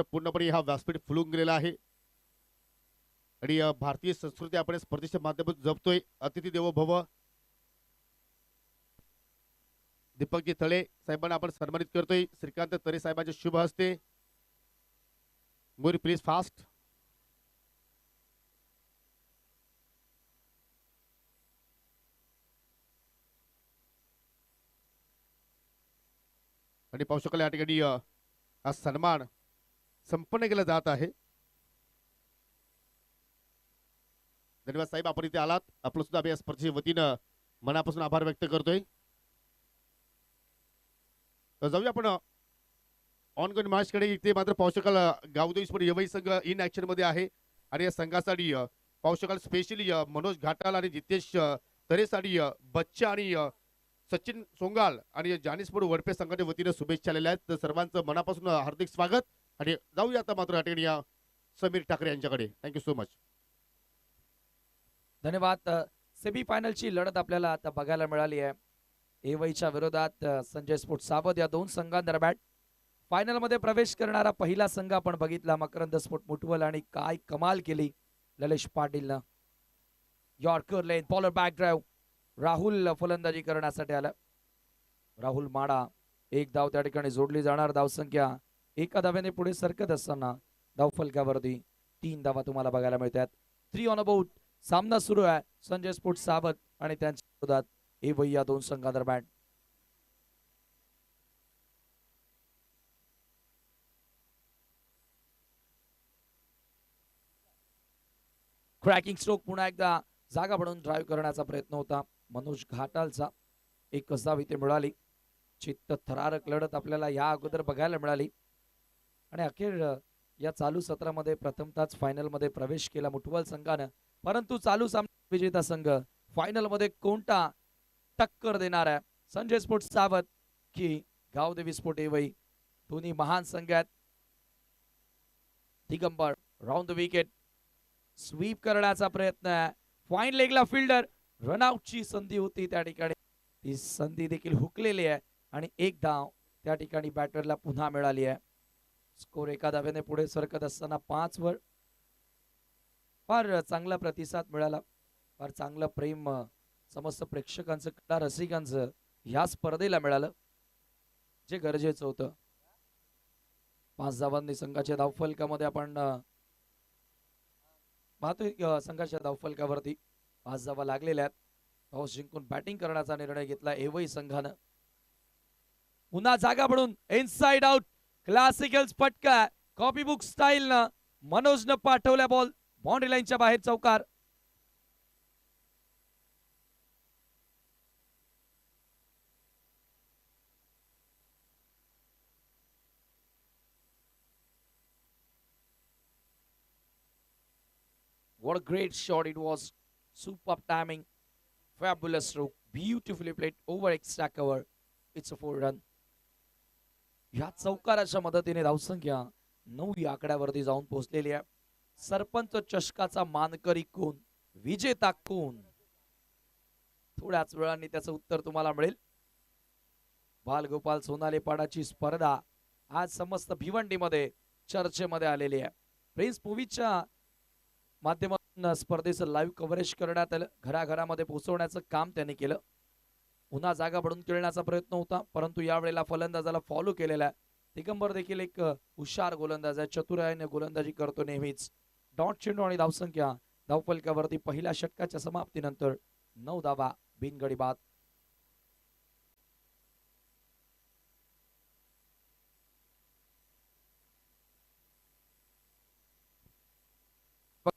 मात्र पूर्णपणे हा व्यासपीठ फुलून गेलेला आहे आणि भारतीय संस्कृती आपण स्पर्धेच्या माध्यमातून जपतोय. अतिथी देवो भव. दीपकजी तळे साहेबांना आपण सन्मानित करतोय श्रीकांत तरे साहेबांच्या शुभ हस्ते. मोरी प्लीज फास्ट. आणि पाहू शकाल या ठिकाणी हा सन्मान संपन्न केला जात आहे. धन्यवाद साहेब, आपण इथे आलात. आपलं सुद्धा आम्ही या स्पर्धेच्या वतीनं मनापासून आभार व्यक्त करतोय. जाऊया आपण ऑन गोइंग मॅच कडे. इथे मात्र पाहू शकाल गावदेवी स्पोर्ट यवई संघ इन ऍक्शन मध्ये आहे आणि या संघासाठी पाहू शकाल स्पेशली मनोज घाटाल आणि जितेश तरेसाठी बच्चा आणि सचिन सोंगाल आणि जानी स्पोर्ट वडपे संघाच्या वतीने शुभेच्छा आलेल्या आहेत. तर सर्वांचं मनापासून हार्दिक स्वागत. आणि जाऊया आता मात्र या ठिकाणी समीर ठाकरे यांच्याकडे. Thank you so much. धन्यवाद. सेमी फायनलची लढत आपल्याला आता बघायला मिळाली आहे. एवईच्या विरोधात संजय स्पोर्ट सावध या दोन संघांदरम्यान फायनल मध्ये प्रवेश करणारा पहिला संघ आपण बघितला मकरंद स्पोर्ट मुठवल. आणि काय कमाल केली ललेश पाटीलनं. यॉर्कर लेन बॉलर बॅक ड्राईव्ह. राहुल फलंदाजी करण्यासाठी आला. राहुल माडा एक धाव त्या ठिकाणी जोडली जाणार. धावसंख्या एका धाव्याने पुढे सरकत असताना धावफलकावरती 3 धावा तुम्हाला बघायला मिळतात. 3 ऑन अ बोट. सामना सुरू आहे संजय स्पोर्ट सावध आणि त्यांच्या विरोधात एवई या दोन संघांदरम्यान. क्रॅकिंग स्ट्रोक पुन्हा एकदा जागा बनवून ड्राईव्ह करण्याचा प्रयत्न होता मनोज घाटालचा. एक धाव इथे मिळाली. चित्त थरारक लढत आपल्याला या अगोदर बघायला मिळाली आणि अखेर या चालू सत्रामध्ये प्रथमताच फायनल मध्ये प्रवेश केला मुठवल संघानं. परंतु चालू सामना विजेता संघ फायनल मध्ये कोणता टक्कर देणार आहे, संजय स्पोर्ट सावध की गावदेवी स्पोर्ट एवई. दोन्ही महान संघ आहेत. Digambar round the wicket. Sweep करण्याचा प्रयत्न आहे. फाईन लेगला फिल्डर रनआउटची संधी होती त्या ठिकाणी. ती संधी देखील हुकलेली आहे आणि एक धाव त्या ठिकाणी बॅटरला पुन्हा मिळाली आहे. स्कोर एका धाव्याने पुढे सरकत असताना 5 वर. फार चांगला प्रतिसाद मिळाला. फार चांगलं प्रेम समस्त प्रेक्षकांचं क्रीडा रसिकांचं ह्या स्पर्धेला मिळालं जे गरजेचं होतं. 5 धावांनी संघाच्या धावफलकामध्ये आपण पाहतोय. संघाच्या धावफलकावरती 5 धावा लागलेल्या आहेत. टॉस जिंकून बॅटिंग करण्याचा निर्णय घेतला एवई संघानं. पुन्हा जागा बनून इनसाइड आउट क्लासिकल फटका कॉपी बुक स्टाईल न मनोजनं पाठवल्या बॉल बाउंड्री लाईनच्या बाहेर. चौकार. What a great shot it was. Superb timing. Fabulous stroke. Beautifully played over extra cover. It's a 4 run. या चौकाराच्या मदतीने धावसंख्या 9 या आकड्यावरती जाऊन पोहोचलेली आहे. सरपंच चषकाचा मानकरी कोण, विजेता कोण, थोड्याच वेळाने त्याचं उत्तर तुम्हाला मिळेल. बालगोपाल सोनाले पाडाची स्पर्धा आज समस्त भिवंडीमध्ये चर्चेमध्ये आलेली आहे. प्रिन्स मूवीच्या माध्यमातून स्पर्धेचं लाईव्ह कव्हरेज करण्यात आलं. घराघरामध्ये पोहोचवण्याचं काम त्यांनी केलं. पुन्हा जागा बनून खेळण्याचा प्रयत्न होता परंतु यावेळेला फलंदाजाला फॉलो केलेला आहे. दिगंबर देखील एक हुशार गोलंदाज आहे. चतुराईने गोलंदाजी करतो नेहमीच. डॉट चेंडू आणि धावसंख्या धावफलकावरती पहिल्या षटकाच्या समाप्तीनंतर 9 धावा बिनगडी बाद.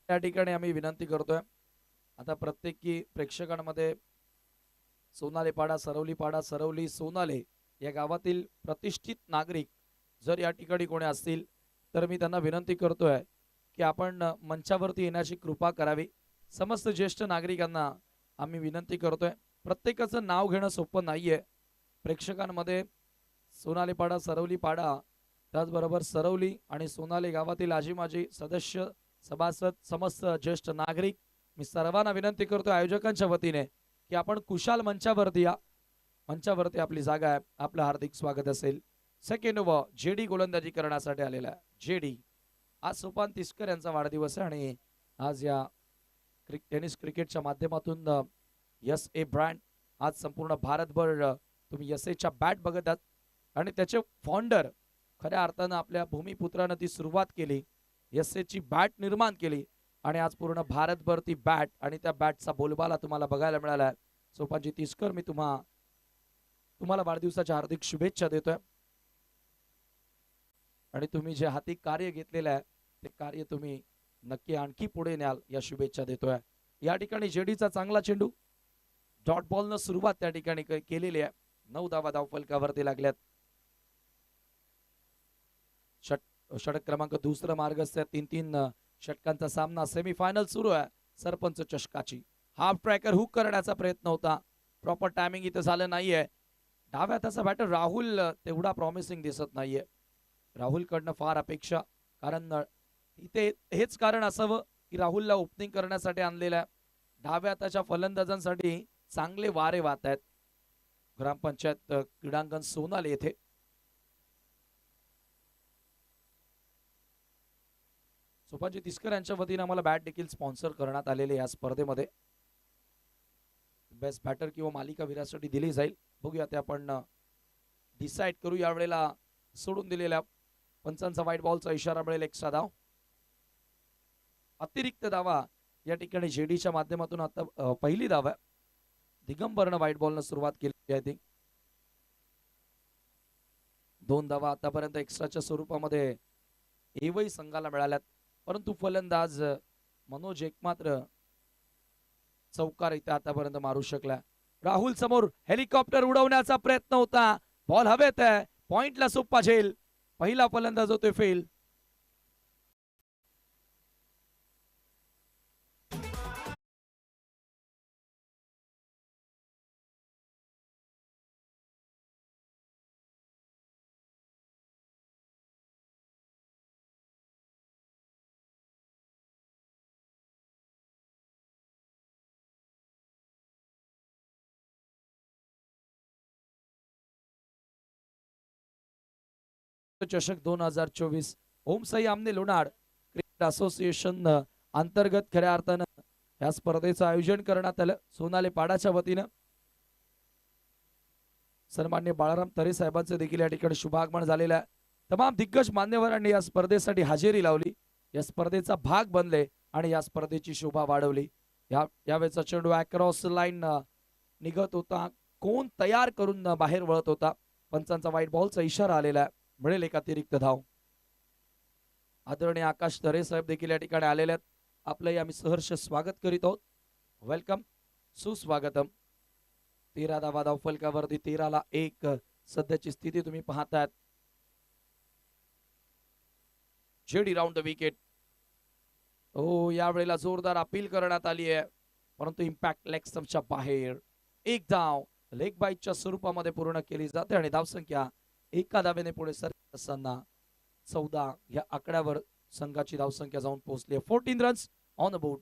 या ठिकाणी आम्ही विनंती करतोय आता प्रत्येकी प्रेक्षकांमध्ये सोनाले पाडा, सरवली पाडा, सरवली, सोनाले या गावातील प्रतिष्ठित नागरिक जर या ठिकाणी कोणी असतील तर मी त्यांना विनंती करतोय की आपण मंचावरती येण्याची कृपा करावी. समस्त ज्येष्ठ नागरिकांना आम्ही विनंती करतोय. प्रत्येकाचं नाव घेणं सोपं नाहीये. प्रेक्षकांमध्ये सोनाले पाडा, सरवली पाडा, त्याचबरोबर सरवली आणि सोनाले गावातील आजी माजी सदस्य, सभासद, समस्त ज्येष्ठ नागरिक मी सर्वांना विनंती करतोय आयोजकांच्या वतीने की आपण कुशाल मंचावरती या. मंचावरती आपली जागा आहे. आपलं हार्दिक स्वागत असेल. सेकंड ओव्हर जेडी गोलंदाजी करण्यासाठी आलेला आहे. जेडी आज सोपान तिस्कर यांचा वाढदिवस आहे आणि आज या टेनिस क्रिकेटच्या माध्यमातून एस ए ब्रँड आज संपूर्ण भारतभर तुम्ही एस एच्या बॅट बघत आहात आणि त्याचे फाउंडर खऱ्या अर्थानं आपल्या भूमिपुत्रानं ती सुरुवात केली, एस एची बॅट निर्माण केली आणि आज पूर्ण भारतभर ती बॅट आणि त्या बॅटचा बोलबाला तुम्हाला बघायला मिळाला आहे. सोपानजी तिस्कर मी तुम्हाला वाढदिवसाच्या हार्दिक शुभेच्छा देतोय आणि तुम्ही जे हाती कार्य घेतलेलं आहे ते कार्य तुम्ही नक्की आणखी पुढे न्याल या शुभेच्छा देतोय. या ठिकाणी जेडीचा चांगला चेंडू डॉट बॉलनं सुरुवात त्या ठिकाणी केलेली आहे. 9 धावा धावफलकावरती लागल्यात. षटक क्रमांक दुसरा मार्गस्थ 3-3 षटकांचा सामना सेमीफायनल सुरू आहे. सरपंच चषकाची हाफ ट्रॅकर हुक करण्याचा प्रयत्न होता, प्रॉपर टायमिंग इथं झालं नाहीये. डाव्या हाताचा बॅटर राहुल तेवढा प्रॉमिसिंग दिसत नाहीये. राहुल कडनं फार अपेक्षा, कारण इथे हेच कारण असावं की राहुलला ओपनिंग करण्यासाठी आणलेलं आहे. डाव्या हाताच्या फलंदाजांसाठी चांगले वारे वाहत आहेत. ग्रामपंचायत क्रीडांगण सोनाली येथे सोपानजी तिस्कर यांच्या वतीने आम्हाला बॅट देखील स्पॉन्सर करण्यात आलेले या स्पर्धेमध्ये. बेस्ट बॅटर किंवा मालिका वीरासाठी दिली जाईल. बघूया ते आपण डिसाइड करू. यावेळेला सोडून दिलेल्या पंचांचा व्हाईट बॉलचा इशारा मिळेल. एक्स्ट्रा धाव, अतिरिक्त धावा या ठिकाणी जेडीच्या माध्यमातून आता पहिली धाव आहे. दिगंबरनं व्हाईट बॉलनं सुरुवात केली आहे. 2 धावा आतापर्यंत एक्स्ट्राच्या स्वरूपामध्ये एवही संघाला मिळाल्यात, परंतु फलंदाज मनोज एकमात्र चौकार इथे आतापर्यंत मारू शकला. राहुल समोर हेलिकॉप्टर उडवण्याचा प्रयत्न होता, बॉल हवेत आहे, पॉइंटला सोप्पा झेल. पहिला फलंदाज होतोय फेल. चषक 2024 ओम साई आमने लोणाड क्रिकेट असोसिएशन अंतर्गत खऱ्या अर्थानं या स्पर्धेचं आयोजन करण्यात आलं. सोनाले पाडाच्या वतीनं सन्मान्य बाळाराम तरे साहेबांचं देखील या ठिकाणी शुभागमन झालेलं आहे. तमाम दिग्गज मान्यवरांनी या स्पर्धेसाठी हजेरी लावली, या स्पर्धेचा भाग बनले आणि या स्पर्धेची शोभा वाढवली. यावेळेचा चेंडू अक्रॉस लाईन निघत होता, कोण तयार करून बाहेर वळत होता. पंचांचा व्हाईट बॉलचा इशारा आलेला आहे, मिळेल एक अतिरिक्त धाव. आदरणीय आकाश तरे साहेब देखील या ठिकाणी आलेले आहेत. आपलंही आम्ही सहर्ष स्वागत करीत आहोत. वेलकम, सुस्वागतम. 13 धावा धावफलकावरती 13ला 1 सध्याची स्थिती तुम्ही पाहतायत. JD round the wicket. हो, यावेळेला जोरदार अपील करण्यात आली आहे, परंतु इम्पॅक्ट लेग स्टंपच्या बाहेर. एक धाव लेग बाईटच्या स्वरूपामध्ये पूर्ण केली जाते आणि धावसंख्या एका धावेने पुढे सरकत असताना 14 या आकड्यावर संघाची धावसंख्या जाऊन पोहोचली. 14 रन्स ऑन द बोर्ड.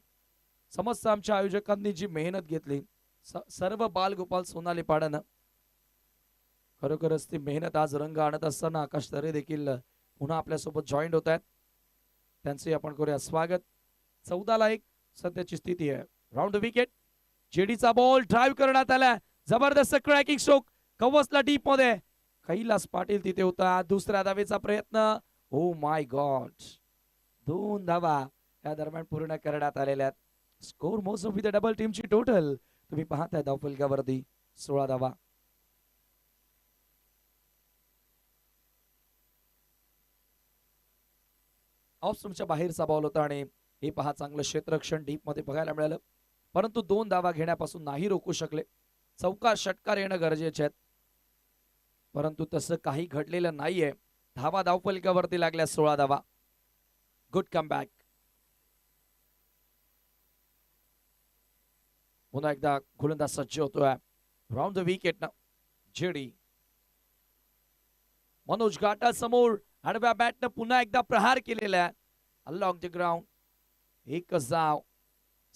समस्त आमच्या आयोजकांनी जी मेहनत घेतली, सर्व बालगोपाल सोनाली पाड्यानं, खरोखरच ती मेहनत आज रंग आणत असताना आकाश तरे देखील पुन्हा आपल्यासोबत जॉईंट होत आहेत. त्यांचे आपण करूया स्वागत. 14ला 1 सध्याची स्थिती आहे. Round the wicket. जेडीचा बॉल ड्राईव्ह करण्यात आला, जबरदस्त क्रॅकिंग स्ट्रोक, कवचला डीप मध्ये. कैलास पाटील तिथे होता. दुसऱ्या धावेचा प्रयत्न. ओ माय गॉड, 2 धावा या दरम्यान पूर्ण करण्यात आलेल्या आहेत. Score most of the double टीमची टोटल तुम्ही पाहताय धावफलकावरती 16 धावा. ऑफ स्टंपच्या बाहेरचा बॉल होता आणि हे पहा चांगलं क्षेत्ररक्षण डीप मध्ये बघायला मिळालं, परंतु 2 धावा घेण्यापासून नाही रोखू शकले. चौकार षटकार येणं गरजेचे आहेत, परंतु तसं काही घडलेलं नाहीये. धावा धावफलकावरती लागल्या 16 धावा. Good comeback. पुन्हा एकदा गोलंदाज सज्ज होतोय. राऊंड द विकेट ना जेडी. मनोज घाटा समोर आडव्या बॅटनं पुन्हा एकदा प्रहार केलेला आहे. Along the ground. एकच धाव.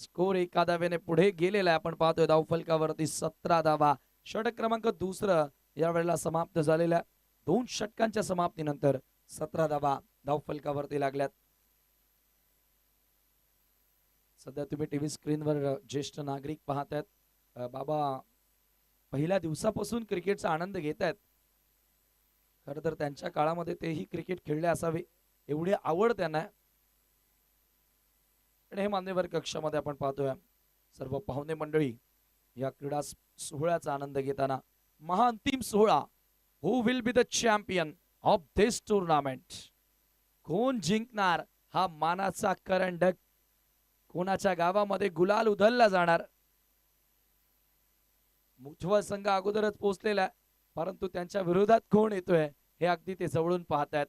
स्कोर एका धावेने पुढे गेलेला आहे. आपण पाहतोय धावफलकावरती 17 धावा. षटक क्रमांक दुसरं यावेळेला समाप्त झालेला. 2 षटकांच्या समाप्तीनंतर 17 धावा धावफलकावरती लागल्यात. सध्या तुम्ही टीव्ही स्क्रीनवर ज्येष्ठ नागरिक पाहतायत. बाबा पहिल्या दिवसापासून क्रिकेटचा आनंद घेत आहेत. खरं तर त्यांच्या काळामध्ये तेही क्रिकेट खेळले असावे एवढी आवड त्यांना आहे. आणि हे मान्यवर कक्षामध्ये आपण पाहतोय सर्व पाहुणे मंडळी या क्रीडा सोहळ्याचा आनंद घेताना. महाअंतिम सोहळा, who will be the champion of this tournament, कोण जिंकणार हा मानाचा करंडक, कोणाच्या गावामध्ये गुलाल उधळला जाणार. मुठवा संघ अगोदरच पोहोचलेला आहे, परंतु त्यांच्या विरोधात कोण येतोय हे अगदी ते जवळून पाहतायत.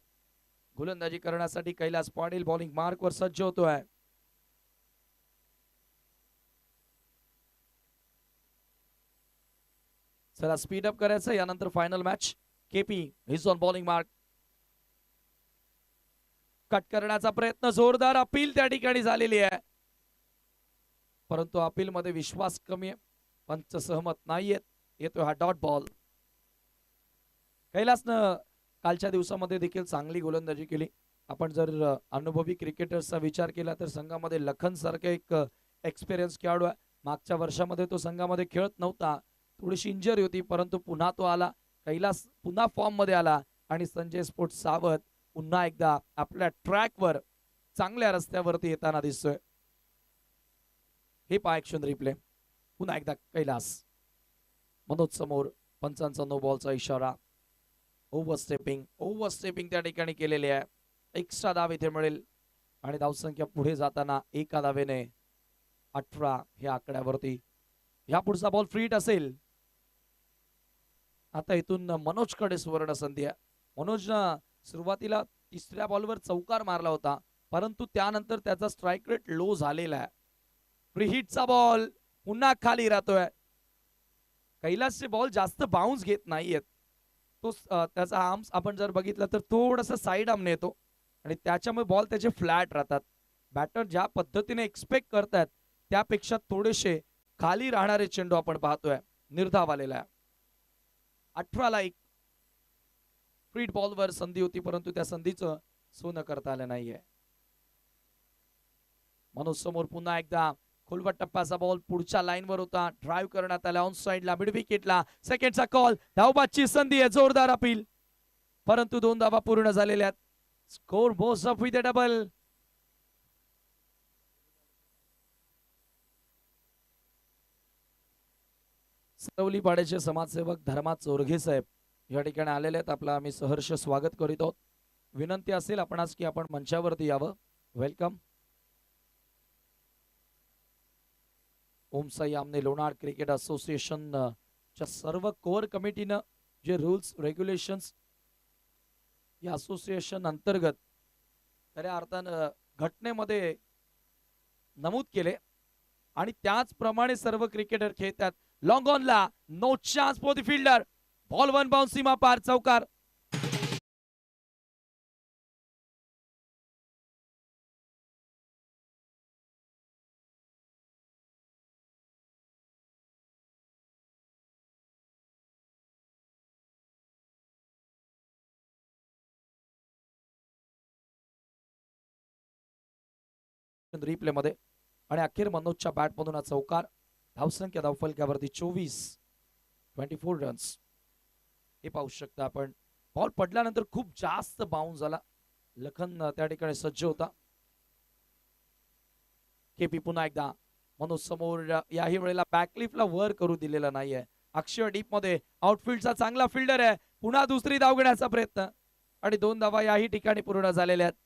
गोलंदाजी करण्यासाठी कैलास पाटील बॉलिंग मार्कवर सज्ज होतोय. चला स्पीड अप करायचं. यानंतर final match. KP is on bowling mark. Cut करण्याचा प्रयत्न, जोरदार अपील त्या ठिकाणी झालेली आहे, परंतु अपील मध्ये विश्वास कमी आहे, पंच सहमत नाहीयेत. येतोय हा डॉट बॉल. कैलासनं कालच्या दिवसामध्ये देखील चांगली गोलंदाजी केली. आपण जर अनुभवी क्रिकेटर्सचा विचार केला तर संघामध्ये लखन सारखं एक एक्सपिरियन्स खेळाडू आहे. मागच्या वर्षामध्ये तो संघामध्ये खेळत नव्हता, थोडीशी इंजरी होती, परंतु पुन्हा तो आला. कैलास पुन्हा फॉर्म मध्ये आला आणि संजय स्पोर्ट सावध पुन्हा एकदा आपल्या ट्रॅकवर चांगल्या रस्त्यावरती येताना दिसतोय. हे पहा ॲक्शन रिप्ले. पुन्हा एकदा कैलास. मनोज समोर पंचांचा नो बॉलचा इशारा. ओव्हरस्टेपिंग त्या ठिकाणी केलेले आहे. एक्स्ट्रा धाव इथे मिळेल आणि धावसंख्या पुढे जाताना एका धावेने 18 ह्या आकड्यावरती. या पुढचा बॉल फ्रीट असेल. आता इथून मनोजकडे सुवर्ण संधी आहे. मनोजनं सुरुवातीला तिसऱ्या बॉलवर चौकार मारला होता, परंतु त्यानंतर त्याचा स्ट्राइक रेट लो झालेला आहे. फ्री हिटचा बॉल पुन्हा खाली राहतोय. कैलासचे बॉल जास्त बाउन्स घेत नाहीयेत. तो त्याचा आर्म्स आपण जर बघितलं तर थोडासा साइड आर्मने येतो आणि त्याच्यामुळे बॉल त्याचे फ्लॅट राहतात. बॅटर ज्या पद्धतीने एक्सपेक्ट करतात त्यापेक्षा थोडेसे खाली राहणारे चेंडू आपण पाहतोय. निर्धाव आलेला आहे. 18 ला एक फ्रीट बॉलवर संधी होती, परंतु त्या संधीचं सोनं करता आलं नाहीये. मनोज समोर पुन्हा एकदा खोलवट टप्प्याचा बॉल पुढच्या लाईनवर होता. ड्राईव्ह करण्यात आला ऑन साइडला, मिड विकेटला. सेकंडचा कॉल, धावबादची संधी आहे, जोरदार अपील, परंतु 2 धावा पूर्ण झालेल्या आहेत. Score most up with a double. Saravali पाड्याचे समाजसेवक धर्मा चोरघे साहेब या ठिकाणी आलेले आहेत. आपला आम्ही सहर्ष स्वागत करीत आहोत. विनंती असेल आपणास की आपण मंचावरती यावं. वेलकम. ओमसाई आमने लोणार क्रिकेट असोसिएशन च्या सर्व कोर कमिटीनं जे रूल्स रेग्युलेशन्स या असोसिएशन अंतर्गत खऱ्या अर्थानं घटनेमध्ये नमूद केले आणि त्याचप्रमाणे सर्व क्रिकेटर खेळतात. लॉंग ऑन ला, no chance for the fielder. Ball 1 bounce, सीमा पार, चौकार. रिप्ले मध्ये आणि अखेर मनोजच्या बॅट मधून हा चौकार. धावसंख्या धावफलकावरती 24 रन्स. हे पाहू शकता आपण. बॉल पडल्यानंतर खूप जास्त बाउन्स झाला. लखन त्या ठिकाणी सज्ज होता. केपी पुन्हा एकदा मनोज समोर. याही वेळेला बॅकलिफ्टला वर करू दिलेला नाहीये. अक्षय डीप मध्ये आउटफील्डचा चांगला फिल्डर आहे. पुन्हा दुसरी धाव घेण्याचा प्रयत्न आणि 2 धावा याही ठिकाणी पूर्ण झालेल्या आहेत.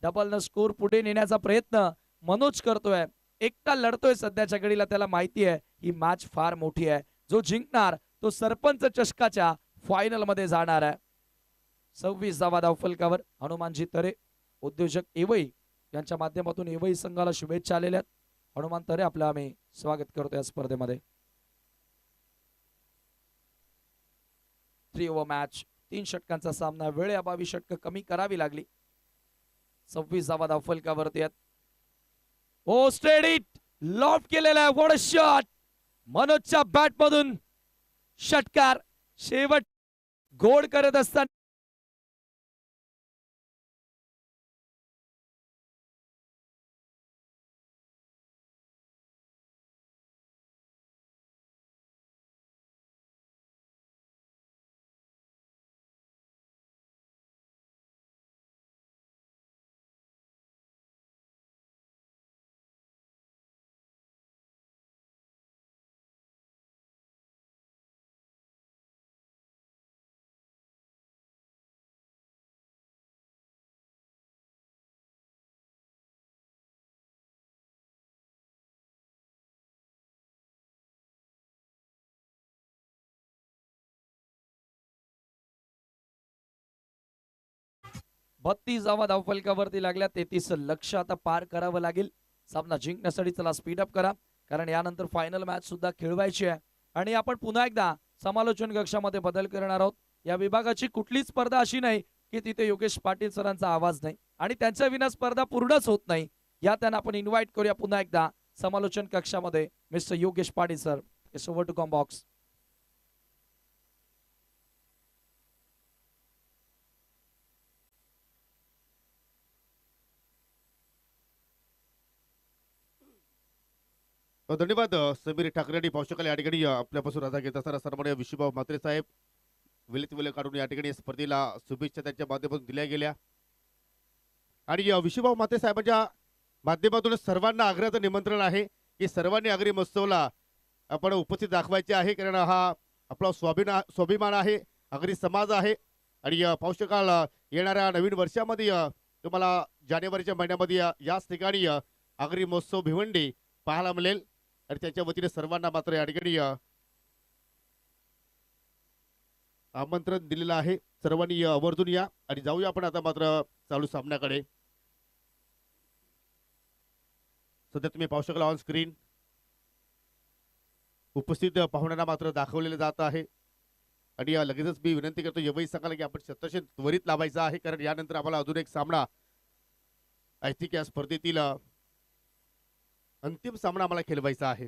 डबल न स्कोर पुढे नेण्याचा प्रयत्न मनोज करतोय. एकटा लढतोय सध्याच्या घडीला. त्याला माहिती आहे ही मॅच फार मोठी आहे. जो जिंकणार तो सरपंच चषकाच्या फायनल मध्ये जाणार आहे. 26 धावा धावफलकावर. हनुमानजी तरे उद्योजक एवई यांच्या माध्यमातून एवई संघाला शुभेच्छा आलेल्या आहेत. हनुमान तरे आपलं आम्ही स्वागत करतो या स्पर्धेमध्ये. 3 ओव्हर मॅच. 3 षटकांचा सामना. वेळेअभावी षटक कमी करावी लागली. 26 धावा धावफलकावरती आहेत. ओ स्ट्रेट हिट लॉफ्ट केलेला आहे. What a shot. मनोजच्या बॅट मधून षटकार. शेवट गोड करत असताना बत्तीस धावा धावफलकावरती लागल्या. 33 लक्ष आता पार करावं लागेल सामना जिंकण्यासाठी. चला स्पीड अप करा, कारण यानंतर फायनल मॅच सुद्धा खेळवायची आहे. आणि आपण पुन्हा एकदा समालोचन कक्षामध्ये बदल करणार आहोत. या विभागाची कुठलीच स्पर्धा अशी नाही की तिथे योगेश पाटील सरांचा आवाज नाही आणि त्यांच्या विना स्पर्धा पूर्णच होत नाही. या त्यांना आपण इन्व्हाइट करूया पुन्हा एकदा समालोचन कक्षामध्ये. Mister Yogesh Patil sir, it's over to comm box. धन्यवाद समीर ठाकरे आणि पाहू शकाल या ठिकाणी आपल्यापासून रजा घेत असताना सन्माननीय विशुभाऊ म्हात्रे साहेब वेळेत वेळ काढून या ठिकाणी स्पर्धेला शुभेच्छा त्यांच्या माध्यमातून दिल्या गेल्या. आणि विशुभाऊ म्हात्रे साहेबांच्या माध्यमातून सर्वांना आग्रहाचं निमंत्रण आहे की सर्वांनी आगरी महोत्सवला आपण उपस्थित दाखवायचे आहे, कारण हा आपला स्वाभिमान आहे, आगरी समाज आहे. आणि पाहू शकाल येणाऱ्या नवीन वर्षामध्ये तुम्हाला जानेवारीच्या महिन्यामध्ये याच ठिकाणी आगरी महोत्सव भिवंडी पाहायला मिळेल. आणि त्याच्या वतीने सर्वांना मात्र या ठिकाणी आमंत्रण दिलेलं आहे. सर्वांनी आवर्जून या आणि जाऊया आपण आता मात्र चालू सामन्याकडे. सध्या तुम्ही पाहू शकाल ऑन स्क्रीन उपस्थित पाहुण्यांना मात्र दाखवलेलं जात आहे. आणि लगेचच मी विनंती करतो एवढी सांगायला की आपण शतशे त्वरित लावायचा आहे, कारण यानंतर आम्हाला अजून एक सामना ऐतिहासिक या स्पर्धेतील अंतिम सामना आम्हाला खेळवायचा आहे.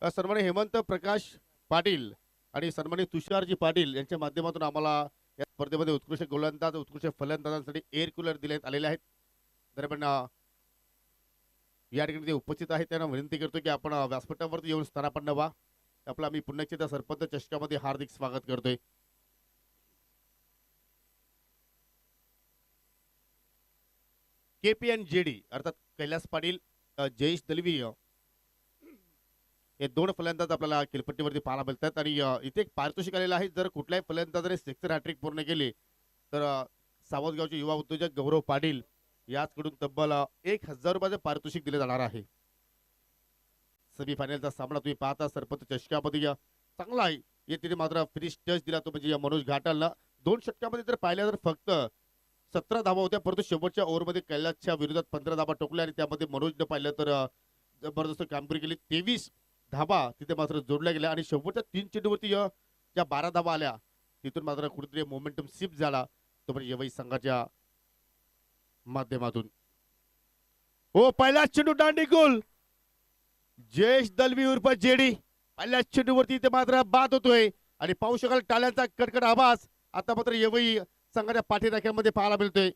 सन्माननीय हेमंत प्रकाश पाटील आणि सन्माननीय तुषारजी पाटील यांच्या माध्यमातून आम्हाला या स्पर्धेमध्ये उत्कृष्ट गोलंदाज उत्कृष्ट फलंदाजांसाठी एअर कूलर देण्यात आलेले आहेत. दरम्यान या ठिकाणी ते उपस्थित आहेत, त्यांना विनंती करतो की आपण व्यासपीठावरती येऊन स्थानापन्न व्हा. आपला आम्ही पुन्हा एकदा सरपंच चषकामध्ये हार्दिक स्वागत करतोय. KPNJD अर्थात कैलास पाटील जयेश दलवी हे दोन फलंदाज आपल्याला खेळपट्टीवरती पाहायला मिळतात. आणि इथे एक पारितोषिक आलेलं आहे. जर कुठल्याही फलंदाजाने सिक्सर हॅट्रिक पूर्ण केली तर सावतगावचे युवा उद्योजक गौरव पाटील याचकडून तब्बल 1000 रुपयाचे पारितोषिक दिले जाणार आहे. सेमीफायनलचा सामना तुम्ही पाहता सरपंच चषकामध्ये चांगला आहे. येथे मात्र फिनिश टच दिला तो म्हणजे मनोज घाटालला. 2 षटकामध्ये जर पाहिल्या तर फक्त 17 धावा होत्या, परंतु शेवटच्या ओव्हरमध्ये कैलासच्या विरोधात 15 धावा टोकल्या आणि त्यामध्ये मनोजनं पाहिलं तर जबरदस्त कामगिरी केली. 23 धावा तिथे मात्र जोडल्या गेल्या आणि शेवटच्या 3 चेंडूवरती ज्या 12 धावा आल्या तिथून मात्र कुठेतरी मोमेंटम शिफ्ट झाला तो म्हणजे यवई संघाच्या माध्यमातून. हो, पहिला चेंडू दांडी गोल जयेश दलवी उर्फ जेडी. पहिल्या चेंडूवरती इथे मात्र बाद होतोय आणि पाहू शकाल टाळ्यांचा कडकड आवाज आता मात्र यवई संघाच्या पाठीराख्यांमध्ये पाहायला मिळतोय.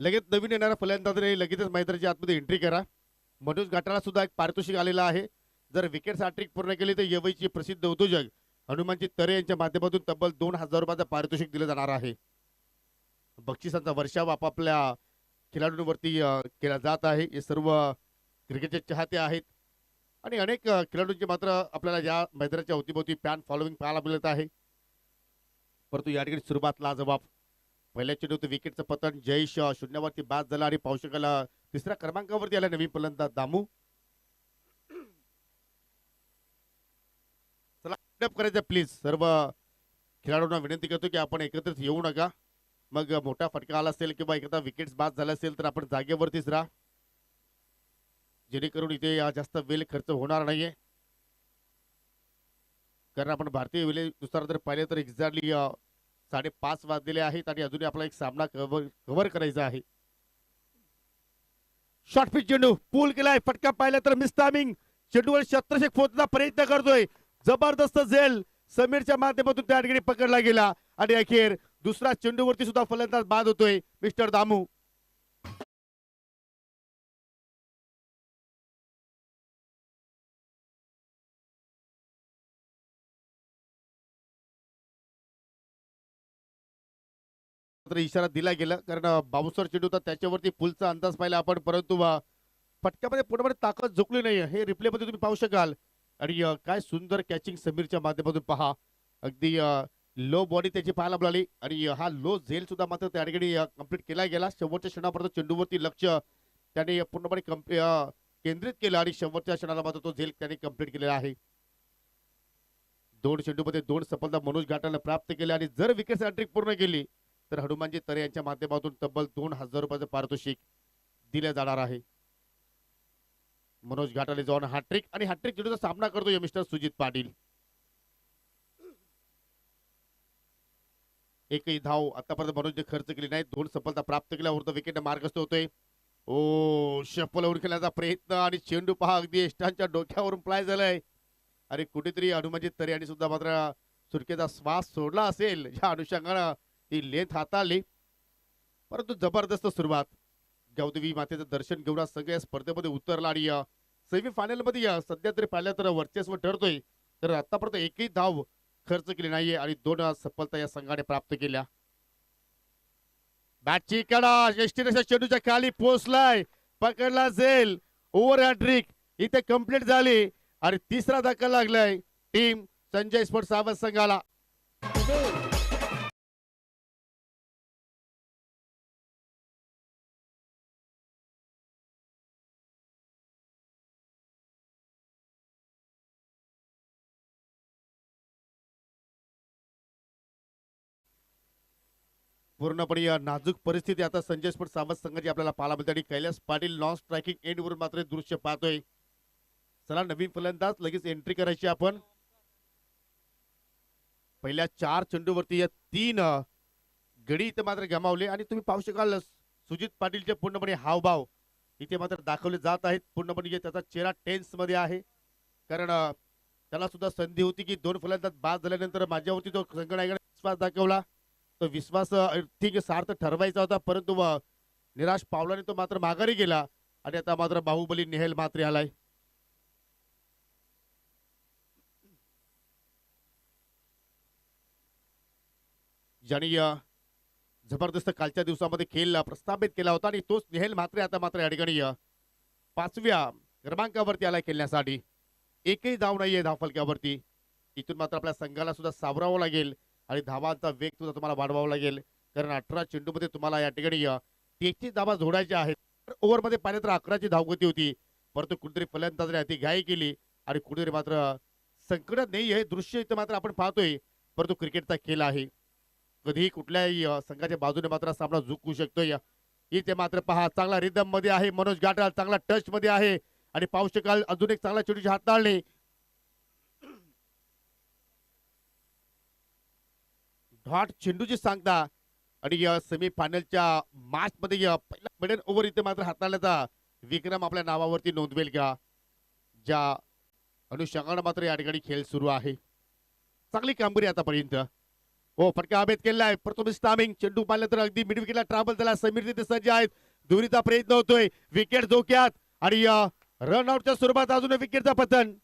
लगेच नवीन येणाऱ्या फलंदाजाने लगेचच मैदानाच्या आतमध्ये एंट्री करा. मनोज घाटाला सुद्धा एक पारितोषिक आलेलं आहे. जर विकेट हॅट्रिक पूर्ण केली तर यवईचे प्रसिद्ध उद्योजक हनुमानजी तरे यांच्या माध्यमातून तब्बल 2000 रुपयाचं पारितोषिक दिलं जाणार आहे. बक्षिसांचा वर्षाव आपापल्या खेळाडूंवरती केला जात आहे. हे सर्व क्रिकेटचे चाहते आहेत आणि अनेक खेळाडूंचे मात्र आपल्याला या मैदानाच्या अवतीभोवती फॅन फॉलोविंग पाहायला मिळत आहे. परंतु या ठिकाणी सुरुवात लाजवाब. पहिल्या चेंडूत विकेटचं पतन जयेश शून्यावरती बाद झाला आणि पाहू शकाल तिसऱ्या क्रमांकावरती आला नवीन फलंदाज दामू. चला करायचं प्लीज सर्व खेळाडूंना विनंती करतो की आपण एकत्रित येऊ नका. मग मोठा फटका आला असेल किंवा एखादा विकेट्स बाद झाला असेल तर आपण जागेवरतीच राहा, जेणेकरून इथे जास्त वेळ खर्च होणार नाहीये. कारण आपण भारतीय वेळेनुसार जर पाहिले तर एक्झॅक्टली 5:30 वाजलेले आहेत आणि अजूनही आपला एक सामना कव्हर करायचा आहे. शॉर्ट पिच चेंडू पूल केलाय, फटका पाहिला तर मिस टायमिंग. चेंडूवर शतरक्षक पोहोचण्याचा प्रयत्न करतोय. जबरदस्त झेल समीरच्या माध्यमातून त्या ठिकाणी पकडला गेला आणि अखेर दुसरा चेंडूवरती सुद्धा फलंदाज बाद होतोय मिस्टर दामू. इशारा दिला गेला कारण बाउन्सर चेंडू होता त्याच्यावरती पुलचा अंदाज पाहिला आपण, परंतु फटक्यामध्ये पूर्णपणे ताकद झुकली नाही. हे रिप्ले मध्ये तुम्ही पाहू शकाल. आणि काय सुंदर कॅचिंग समीरच्या माध्यमातून पहा. अगदी लो बॉडी त्याची पाहायला मिळाली आणि हा लो झेल सुद्धा मात्र त्या ठिकाणी कंप्लीट केला गेला. शेवटच्या क्षणापर्यंत चेंडूवरती लक्ष त्याने पूर्णपणे केंद्रित केलं आणि शेवटच्या क्षणाला मात्र तो झेल त्याने कंप्लीट केलेला आहे. 2 चेंडूमध्ये 2 सफलता मनोज घाटाला प्राप्त केल्या आणि जर विकेट हॅट्रिक पूर्ण केली तर हनुमानजी तरे यांच्या माध्यमातून तब्बल 2,000 रुपयाचं पारितोषिक दिले जाणार आहे. मनोज घाटाले जाऊन हॅट्रिक आणि हॅट्रिक चेंडूचा सामना करतोय मिस्टर सुजित पाटील. एकही धाव आतापर्यंत मनोजने खर्च केली नाही. 2 सफलता प्राप्त केल्यावर विकेट मार्गस्थ होतोय. ओ शफलवरून खेळण्याचा प्रयत्न आणि चेंडू पहा अगदी एस्टांच्या डोक्यावरून फ्लाय झालाय. अरे कुठेतरी हनुमानजी तरे यांनी सुद्धा मात्र सुरकेचा श्वास सोडला असेल, या अनुषंगानं ती लेंथ हाताळली. परंतु जबरदस्त सुरुवात. गावदेवी मातेचं दर्शन घेऊन सगळ्या स्पर्धेमध्ये उतरला आणि सेमीफायनल मध्ये सध्या तरी पाहिलं तर वर्चस्व ठरतोय. तर आतापर्यंत एकही धाव खर्च केली नाहीये आणि 2 सफलता या संघाने प्राप्त केल्या. बॅटची कडा यष्टीरेषा चेंडूच्या खाली पोहोचलाय, पकडला झेल. ओव्हर हॅट्रिक इथे कंप्लीट झाली आणि तिसरा धक्का लागलाय टीम संजय स्पोर्ट्स सावध संघाला. पूर्णपणे नाजूक परिस्थिती आता संजय स्पोर्ट्स सावध संघाची आपल्याला पाहायला मिळते आणि Kailas Patil non striking end वरून मात्र दृश्य पाहतोय. चला नवीन फलंदाज लगेच एंट्री करायची आपण. पहिल्या 4 चेंडूवरती या 3 गडी इथे मात्र गमावले आणि तुम्ही पाहू शकाल सुजित पाटीलचे पूर्णपणे हावभाव इथे मात्र दाखवले जात आहेत. पूर्णपणे त्याचा चेहरा टेन्स मध्ये आहे कारण त्याला सुद्धा संधी होती की 2 फलंदाज बाद झाल्यानंतर माझ्यावरती तो संघनायकाने विश्वास दाखवला. तो विश्वास ठीक सार्थ ठरवायचा होता, परंतु निराश पावलाने तो मात्र माघारी गेला आणि आता मात्र बाहुबली नेहल मात्रे आलाय. ज्याने जबरदस्त कालच्या दिवसामध्ये खेळ प्रस्थापित केला होता आणि तोच नेहल मात्रे आता मात्र या ठिकाणी 5व्या क्रमांकावरती आलाय खेळण्यासाठी. एकही धाव नाहीये धावफलकावरती. इथून मात्र आपल्या संघाला सुद्धा सावरावं लागेल आणि धावांचा वेग सुद्धा तुम्हाला वाढवावा लागेल कारण 18 चेंडूमध्ये तुम्हाला या ठिकाणी 33 धावा जोडायच्या आहेत. ओव्हरमध्ये पाहिलं तर 11ची धावगती होती, परंतु कुठेतरी फलंदाजाने अति घाई केली आणि कुठेतरी मात्र संकटात नाही हे दृश्य इथं मात्र आपण पाहतोय. परंतु क्रिकेटचा खेळ आहे, कधीही कुठल्याही संघाच्या बाजूने मात्र सामना जिंकू शकतोय. इथे मात्र पहा चांगला रिदम मध्ये आहे मनोज घाटाल, चांगला टच मध्ये आहे आणि पाहू शकाल अजून एक चांगला चेंडूची हाताळणी. डॉट चेंडूची सांगता आणि सेमी फायनलच्या मॅच मध्ये पहिला मिडल ओव्हर इथे मात्र हाताळण्याचा विक्रम आपल्या नावावरती नोंदवेल का, ज्या अनुषंगाने मात्र या ठिकाणी खेळ सुरू आहे. चांगली कामगिरी आतापर्यंत. हो फटका अभेद केलाय, प्रथमेश टायमिंग चेंडू पाहिलं तर अगदी मिड विकेटला ट्रॅव्हल झाला. समीर तिथे सज्ज आहेत, दुरीचा प्रयत्न होतोय, विकेट धोक्यात आणि रन आउटच्या स्वरूपात अजून विकेटचा पतन.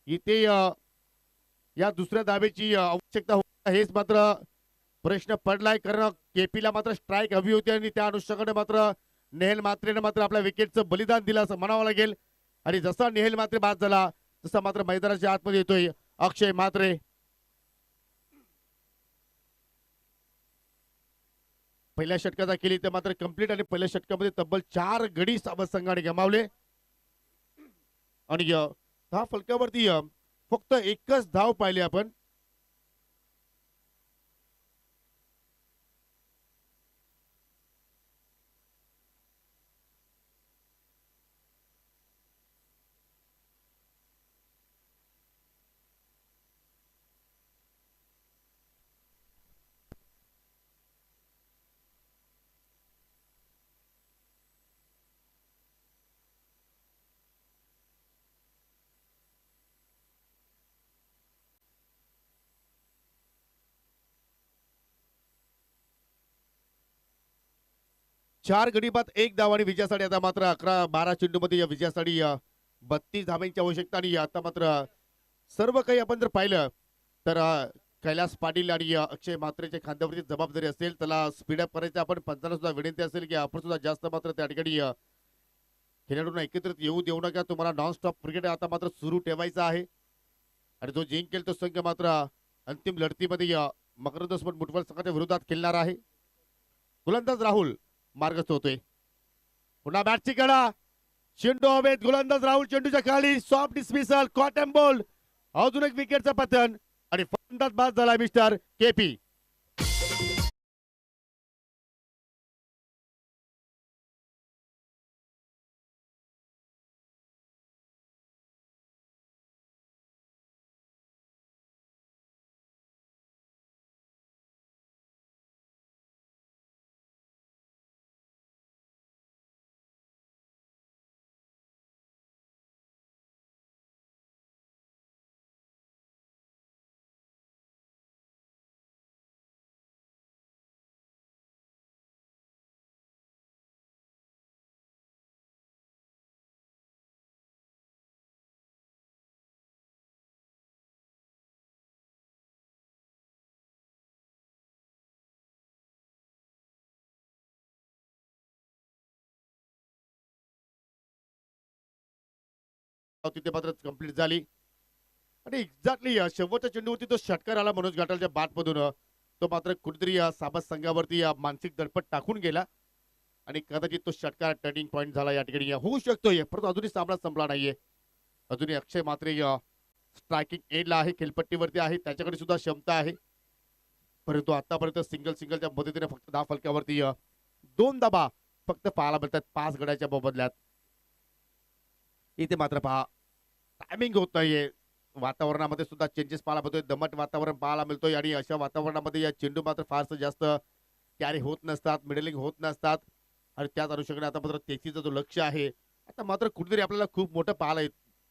इथे या दुसऱ्या धावेची आवश्यकता हेच मात्र प्रश्न पडलाय कारण केपीला मात्र स्ट्राईक हवी होती आणि त्या अनुषंगाने मात्र नेहल मात्रेने मात्र आपल्या विकेटचं बलिदान दिलं असं म्हणावं लागेल. आणि जसा नेहल मात्रे बाद झाला तसा मात्र मैदानाच्या आतमध्ये येतोय अक्षय मात्रे. पहिल्या षटकाचा केली ते मात्र कंप्लीट आणि पहिल्या षटकामध्ये तब्बल 4 गडी सावध संघाने गमावले आणि ह्या फलकावरती फक्त एकच धाव पाहिली आपण. 4 गडी बाद 1 धाव आणि विजयासाठी आता मात्र 11-12 चेंडूमध्ये या विजयासाठी 32 धावांची आवश्यकता आणि आता मात्र सर्व काही आपण जर पाहिलं तर कैलास पाटील आणि अक्षय म्हात्रेच्या खांद्यावरती जबाबदारी असेल. त्याला स्पीडअप करायचं आपण पंचांना सुद्धा विनंती असेल की आपण सुद्धा जास्त मात्र त्या ठिकाणी खेळाडूंना एकत्रित येऊ देऊ नका. तुम्हाला नॉन स्टॉप क्रिकेट आता मात्र सुरू ठेवायचं आहे आणि जो जिंकेल तो संघ मात्र अंतिम लढतीमध्ये मकरंद स्पोर्ट मुठवल संघाच्या विरोधात खेळणार आहे. गोलंदाज राहुल मार्गस्थ होतोय. पुन्हा बॅटची कडा, चेंडू हवेत, गोलंदाज राहुल चेंडूच्या खाली, सॉफ्ट डिस्मिसल, कॉटन बॉल, अजून एक विकेटचं पतन आणि फलंदाज बाद झाला मिस्टर केपी. तिथे मात्र कंप्लीट झाली आणि एक्झॅक्टली शेवटच्या चेंडूवरती तो षटकार आला मनोज घाटालच्या बॅट मधून. तो मात्र कुठेतरी साबस संघावरती मानसिक दडपण टाकून गेला आणि कदाचित तो षटकार टर्निंग पॉइंट झाला या ठिकाणी होऊ शकतोय. परंतु अजूनही सामना संपला नाहीये. अजूनही अक्षय मात्रे स्ट्रायकिंग एंडला आहे, खेळपट्टीवरती आहे, त्याच्याकडे सुद्धा क्षमता आहे. परंतु आतापर्यंत सिंगलच्या मदतीने फक्त 10 फलकावरती 2 धाबा फक्त पाहायला मिळतात 5 गड्याच्या मोबदल्यात. इथे मात्र पहा टायमिंग होत नाहीये. वातावरणामध्ये सुद्धा चेंजेस पाहायला मिळतोय, दमट वातावरण पाहायला मिळतोय आणि अशा वातावरणामध्ये या चेंडू मात्र फारसं जास्त कॅरी होत नसतात, मिडलिंग होत नसतात आणि त्याच अनुषंगाने आता मात्र तेथीचं जो लक्ष आहे आता मात्र कुठेतरी आपल्याला खूप मोठं पाहायला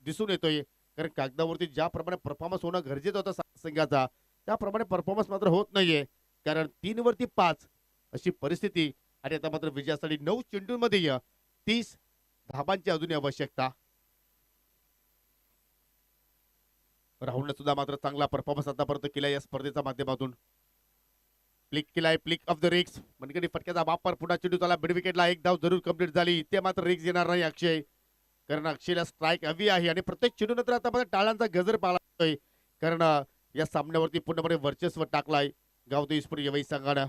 दिसून येतोय. कारण कागदावरती ज्याप्रमाणे परफॉर्मन्स होणं गरजेचं होतं संघाचा त्याप्रमाणे परफॉर्मन्स मात्र होत नाहीये. कारण 3 वरती 5 अशी परिस्थिती आणि आता मात्र विजयासाठी 9 चेंडूंमध्ये 30 धाबांची अजूनही आवश्यकता. राहुलने सुद्धा मात्र चांगला परफॉर्मन्स आतापर्यंत केला या स्पर्धेच्या माध्यमातून. प्लिक केलाय, प्लिक ऑफ द रिक्स मनगडी फटक्याचा वापर, पुन्हा चेंडू त्याला मिड विकेटला 1 धाव जरूर कंप्लीट झाली. इथे मात्र रिक्स येणार नाही अक्षय, कारण अक्षयला स्ट्राईक हवी आहे आणि प्रत्येक चेंडू नंतर आता मात्र टाळांचा गजर पाहिला कारण या सामन्यावरती पूर्णपणे वर्चस्व टाकलाय गावदेवी स्पोर्ट यवई संघानं.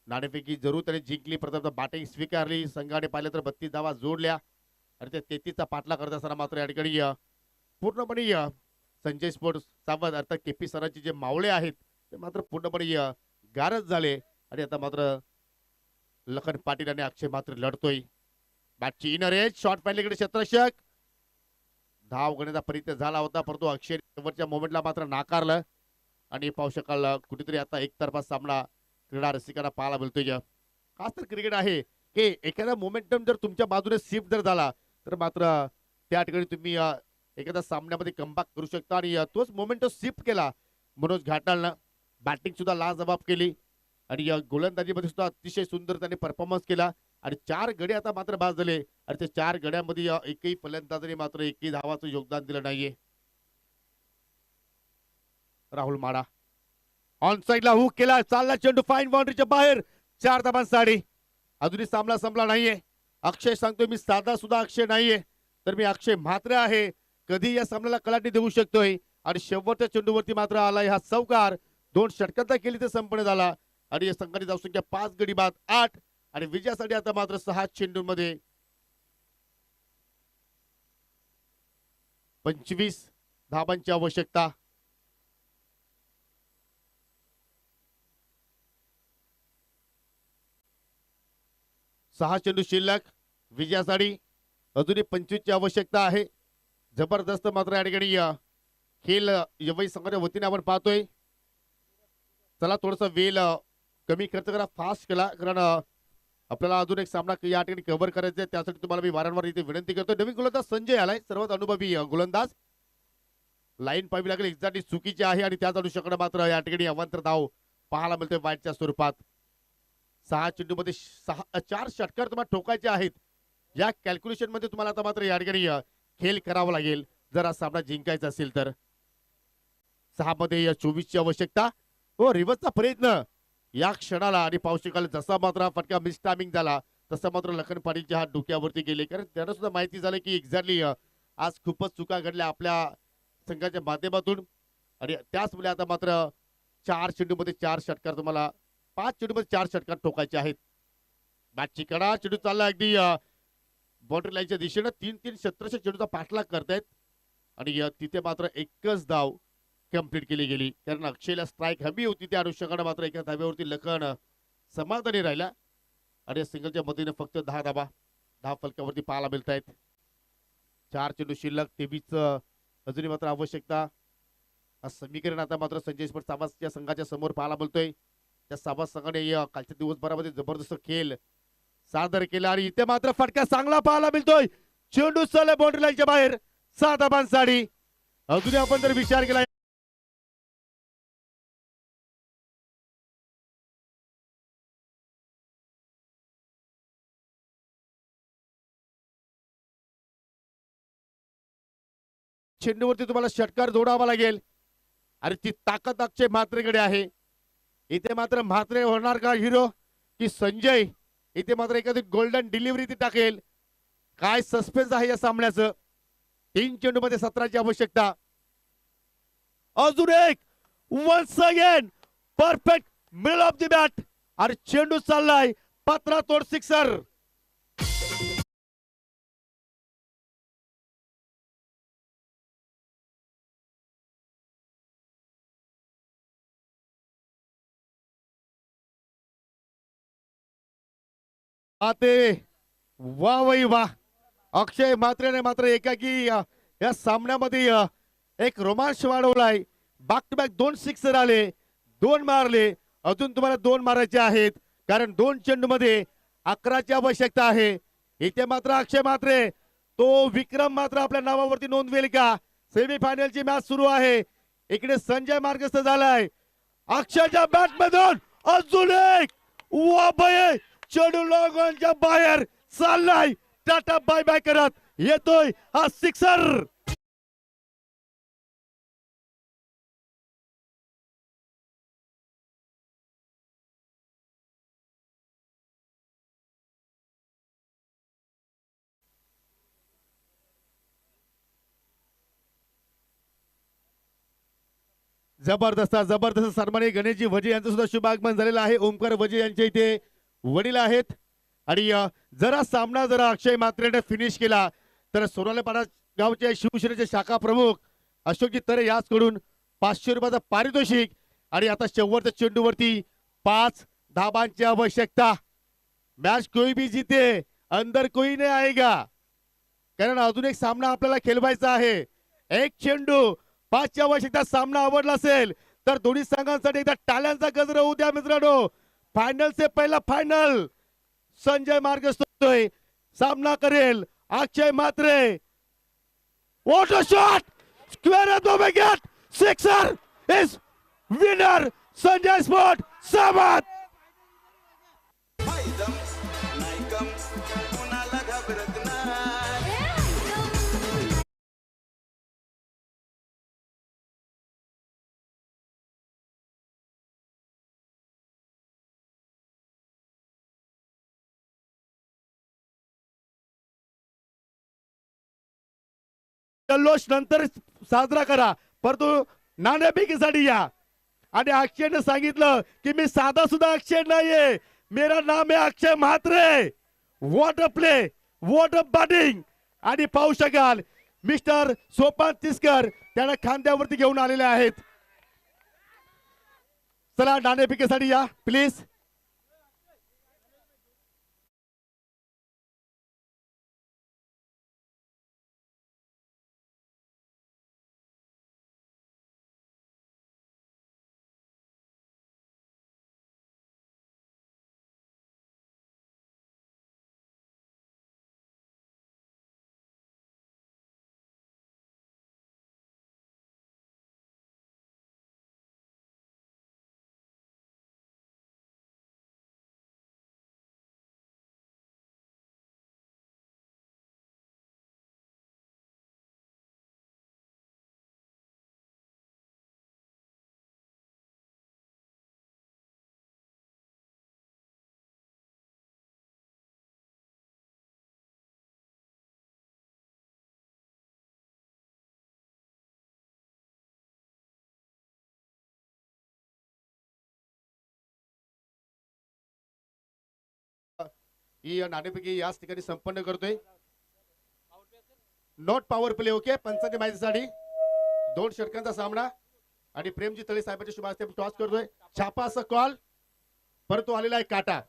नाणेफेकी जरूर त्याने जिंकली, प्रथम बॅटिंग स्वीकारली, संघाने पाहिलं तर 32 धावा जोडल्या आणि त्या 33चा पाठला करत असताना मात्र या ठिकाणी पूर्णपणे संजय स्पोर्ट्स सावध अर्थात केपी सरांचे जे मावळे आहेत ते मात्र पूर्णपणे गारज झाले आणि आता मात्र लखन पाटील आणि अक्षय मात्र लढतोय. बॅटची इनर एज, शॉर्ट पॅनलीकडे क्षेत्ररक्षक, धाव घेण्याचा प्रयत्न झाला होता परंतु अक्षय शेवटच्या मोमेंटला मात्र नाकारलं आणि पाहू शकाल कुठेतरी आता एकतर्फा सामना क्रीडा रसिकांना पाहायला मिळतोय. खास तर क्रिकेट आहे की एखादा मोमेंटम जर तुमच्या बाजूने शिफ्ट जर झाला तर मात्र त्या ठिकाणी तुम्ही एखाद्या सामन्यामध्ये कमबॅक करू शकता आणि तोच मोमेंटम शिफ्ट केला मनोज घाटालनं. बॅटिंग सुद्धा लाजवाब केली आणि या गोलंदाजीमध्ये सुद्धा अतिशय सुंदर त्याने परफॉर्मन्स केला आणि 4 गडे आता मात्र बाद झाले आणि त्या 4 गड्यांमध्ये एकही फलंदाजाने मात्र एकही धावाचं योगदान दिलं नाहीये. राहुल माडा ऑन साइडला हुक केला, चालला चेंडू फाईन बाउंड्रीच्या बाहेर, 4 धाबांसाठी. अजूनही सामना संपला नाहीये. अक्षय सांगतोय मी साधा सुद्धा अक्षय नाहीये, तर मी अक्षय म्हात्रे आहे, कधी या सामन्याला कलाटणी देऊ शकतोय आणि शेवटच्या चेंडूवरती मात्र आलाय हा चौकार. 2 षटकांचा केली ते संपन्न झाला आणि या संघाची धावसंख्या 5 गडी बाद 8 आणि विजयासाठी आता मात्र 6 चेंडूंमध्ये 25 धाबांची आवश्यकता. सहा चेंडू शिल्लक, विजयासाठी अजूनही 25 ची आवश्यकता आहे. जबरदस्त मात्र या ठिकाणी खेळ यवई संघाच्या वतीने आपण पाहतोय. चला थोडस वेळ कमी खर्च करा, फास्ट केला, कारण आपल्याला अजून एक सामना या ठिकाणी कव्हर करायचा आहे. त्यासाठी तुम्हाला मी वारंवार इथे विनंती करतो. नवीन गोलंदाज संजय आलाय, सर्वात अनुभवी गोलंदाज. लाईन पाहावी लागेल, एक्झॅक्टली चुकीची आहे आणि त्याच अनुषंगाने मात्र या ठिकाणी अवांतर धाव पाहायला मिळतोय वाईटच्या स्वरूपात. 6 चेंडूमध्ये 4 षटकार तुम्हाला ठोकायचे आहेत. या कॅल्क्युलेशन मध्ये तुम्हाला आता मात्र या ठिकाणी खेळ करावा लागेल जर हा सामना जिंकायचा असेल तर. 6 मध्ये 24 ची आवश्यकता व रिव्हर्सचा प्रयत्न या क्षणाला आणि पाहू शकाल जसा मात्र हा फटका मिस टायमिंग झाला तसं मात्र लखन पाटीलच्या हात डोक्यावरती गेले, कारण त्यांना सुद्धा माहिती झालं की एक्झॅक्टली आज खूपच चुका घडल्या आपल्या संघाच्या माध्यमातून. आणि त्याचमुळे आता मात्र 4 चेंडूमध्ये 4 षटकार तुम्हाला 5 चेंडूमध्ये 4 षटकार ठोकायचे आहेत. मॅचची कडा चेंडू चालला अगदी बाउंड्री लाईनच्या दिशेनं 3-3 क्षेत्ररक्षक चेंडूचा पाठलाग करतायत आणि तिथे मात्र एकच धाव कंप्लीट केली गेली, कारण अक्षयला स्ट्राईक हवी होती. त्या अनुषंगाने मात्र एका धाव्यावरती लखन समाधानी राहिला आणि सिंगलच्या मदतीने फक्त 10 धावा धाव फलकावरती पाहायला मिळत आहेत. 4 चेंडू शिल्लक 23 अजूनही मात्र आवश्यकता. हा समीकरण आता मात्र संजय स्पोर्ट्स साबासच्या संघाच्या समोर पाहायला मिळतोय. त्या साबास संघाने कालच्या दिवसभरामध्ये जबरदस्त खेळ सादर केला आणि इथे मात्र फटका चांगला पाहायला मिळतोय. चेंडू चालला बाउंड्री लाईनच्या बाहेर 6 धावांसाठी. अजूनही आपण जर विचार केला चेंडूवरती तुम्हाला षटकार जोडावा लागेल आणि ती ताकद अक्षय म्हात्रेकडे आहे. इथे मात्र म्हात्रे होणार का हिरो की संजय इथे मात्र एखादी गोल्डन डिलिव्हरी ती टाकेल. काय सस्पेन्स आहे या सामन्याचं. 3 चेंडूमध्ये 17 ची आवश्यकता. अजून एक once again perfect middle of the bat आणि चेंडू चाललाय पत्रा तोड सिक्सर. आते वा वही वा. अक्षय म्हात्रेने मात्र एकाकी या सामन्यामध्ये एक रोमांच वाढवलाय. बॅक टू बॅक 2 सिक्सर आले, 2 मारले, अजून तुम्हाला 2 मारायचे आहेत, कारण 2 चेंडू मध्ये 11 ची आवश्यकता आहे. इथे मात्र अक्षय म्हात्रे तो विक्रम मात्र आपल्या नावावरती नोंदवेल का. सेमीफायनलची मॅच सुरू आहे. इकडे संजय मार्गस्थ झालाय. अक्षयच्या बॅट मधून अजून एक वा भय चेंडू लॉंगॉनच्या बाहेर चाललाय. टाटा बाय बाय करत येतोय हा सिक्सर. जबरदस्त जबरदस्त सन्माननीय गणेशजी वजे यांचं सुद्धा शुभ आगमन झालेलं आहे. ओमकार वजे यांच्या इथे वडील आहेत आणि जरा सामना जरा अक्षय म्हात्रेने फिनिश केला तर सोनालेपाडा गावचे शिवसेनेचे शाखा प्रमुख अशोकजी तरे याचकडून 500 रुपयाचा पारितोषिक आणि आता शेवटच्या चेंडूवरती 5 धाबांची आवश्यकता. मॅच कोई भी जीते अंदर कोई नाही आएगा, कारण अजून एक सामना आपल्याला खेळवायचा आहे. एक चेंडू 5 ची आवश्यकता. सामना आवडला असेल तर दोन्ही संघांसाठी एकदा टाळ्यांचा गजर होऊ द्या मित्रांनो. फायनल से पहिला फायनल संजय मार्गस्थ होतोय. सामना करेल Akshay Mhatre. What a shot square off the wicket. Sixer is winner. Sanjay sport साबाद. जल्लोष नंतर साजरा करा, परंतु नाणेफेकीसाठी या. आणि अक्षयने सांगितलं की मी साधा सुद्धा अक्षय नाहीये, मेरा नाम है Akshay Mhatre. What a play, what a batting. आणि पाहू शकाल मिस्टर सोपान तिसकर त्यांना खांद्यावरती घेऊन आलेले आहेत. चला नाणेफेकीसाठी या प्लीज. ही नाणेफेकी याच ठिकाणी संपन्न करतोय. Not power play. ओके, पंचांच्या माहितीसाठी 2 षटकांचा सामना आणि प्रेमजी तळे साहेबांच्या शुभ हस्ते टॉस करतोय. छापा असा कॉल, परंतु आलेला आहे काटा.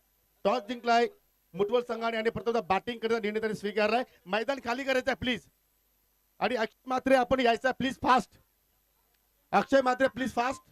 टॉस जिंकलाय मुठवल संघाने आणि प्रथम बॅटिंग करण्याचा निर्णय त्यांनी स्वीकारलाय. मैदान खाली करायचं आहे प्लीज. आणि अक्षय मात्रे आपण यायचा please fast. Akshay Matre please fast.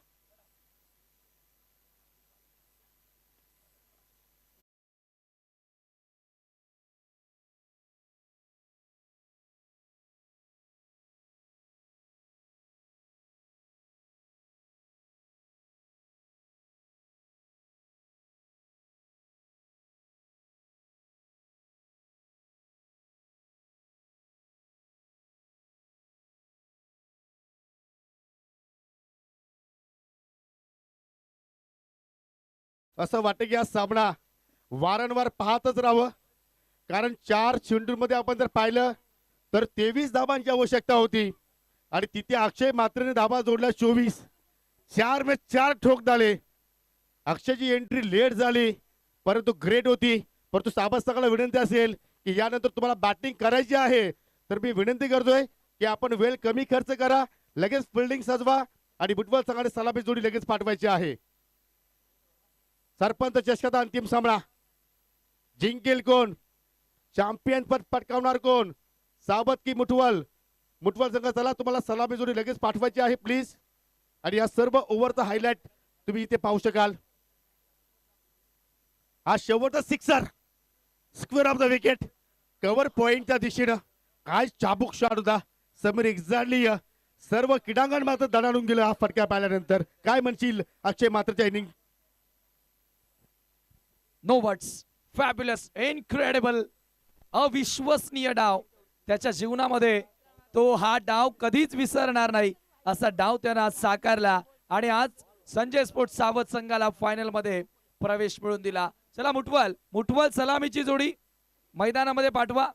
असं वाटतं की हा सामना वारंवार पाहतच राहावं, कारण 4 चेंडूमध्ये आपण जर पाहिलं तर 23 धाबांची आवश्यकता होती आणि तिथे अक्षय मात्रेने धाबा जोडला 24. 4 में 4 ठोक झाले. अक्षयची एंट्री लेट झाली परंतु ग्रेट होती. परंतु साबस्तकाला विनंती असेल की यानंतर तुम्हाला बॅटिंग करायची आहे तर मी विनंती करतोय की आपण वेळ कमी खर्च करा, लगेच फिल्डिंग सजवा आणि बुटबॉल संघाने सलामी जोडी लगेच पाठवायची आहे. सरपंच चषकाचा अंतिम सामना जिंकेल कोण, चॅम्पियन पद पटकावणार कोण, साबत की मुठवल. मुठवल संघ चला, तुम्हाला सलामी जोडी लगेच पाठवायची आहे प्लीज. आणि या सर्व ओव्हरचा हायलाइट तुम्ही इथे पाहू शकाल. हा शेवटचा sixer, square off the wicket, cover पॉइंटच्या दिशेनं. काय चाबूक शॉट होता. समीर एक्झॅक्टली सर्व क्रीडांगण मात्र दणाणून गेलं हा फटका पाहिल्यानंतर. काय म्हणशील अक्षय मात्रच्या inning? No words. Fabulous, incredible, अविश्वसनीय डाव. त्याच्या जीवनामध्ये तो हा डाव कधीच विसरणार नाही असा डाव त्यानं आज साकारला आणि आज संजय स्पोर्ट सावध संघाला फायनल मध्ये प्रवेश मिळवून दिला. चला मुठवल सलामीची जोडी मैदानामध्ये पाठवा.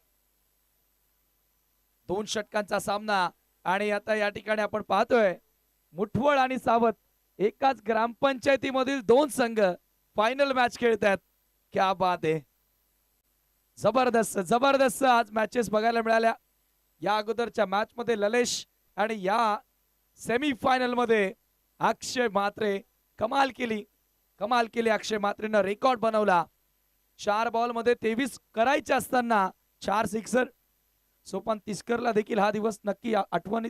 2 षटकांचा सामना आणि आता या ठिकाणी आपण पाहतोय मुठवळ आणि सावध एकाच ग्रामपंचायतीमधील 2 संघ फायनल मॅच खेळतात. क्या बात आहे. जबरदस्त आज मॅचेस बघायला मिळाल्या. या अगोदरच्या मॅच मध्ये ललेश आणि या सेमी फायनल मध्ये अक्षय मात्रे कमाल केली. अक्षय मात्रेनं रेकॉर्ड बनवला. 4 बॉल मध्ये 23 करायचे असताना 4 सिक्सर. सोपान तिस्करला देखील हा दिवस नक्की आठवणीत